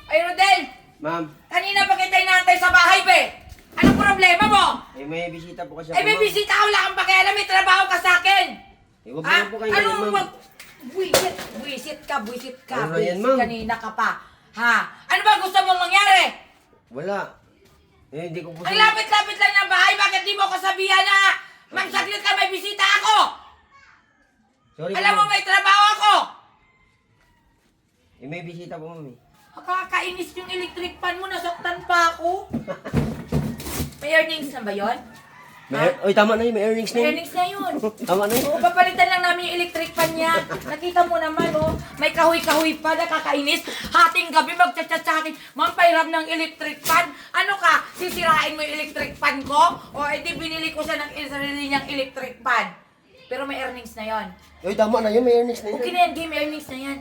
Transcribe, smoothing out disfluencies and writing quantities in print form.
Ay, Rodel! Ma'am, Kanina pa kita inaantay sa bahay, be! Anong problema mo? may bisita po kasi Eh, may ma'am. bisita ka, wala kang pakialam, may trabaho ka sa akin! Huwag Ha? mo po kayo Ano ganun, ma'am. mag... Buisit ka. Ano na yan, Buisit ma'am? kanina ka pa. Ha? Ano ba gusto mong mangyari? Wala. Hindi ko po Ang lapit-lapit lang ng bahay, bakit di mo kasabihan na magsaglit ka, may bisita ako? Sorry Alam mo, po, ma'am. may trabaho ako! May bisita po, ma'am. Nakakainis yung electric fan mo, nasaktan pa ako. May earnings na ba yun? Oy, tama na yun. May earnings na May yun. earnings na yun. Tama na yun. Oo, papalitan lang namin yung electric fan niya. Nakita mo naman, oh. May kahoy-kahoy pa, nakakainis. Hating gabi, magchat-chat sa akin. Ma'am, pahiram ng electric fan. Ano ka, sisirain mo yung electric fan ko? O, edi binili ko siya ng sarili niyang electric fan. Pero may earnings na yon. Oy, tama na yun. May earnings na yun. Okay na yan, game earnings na yan.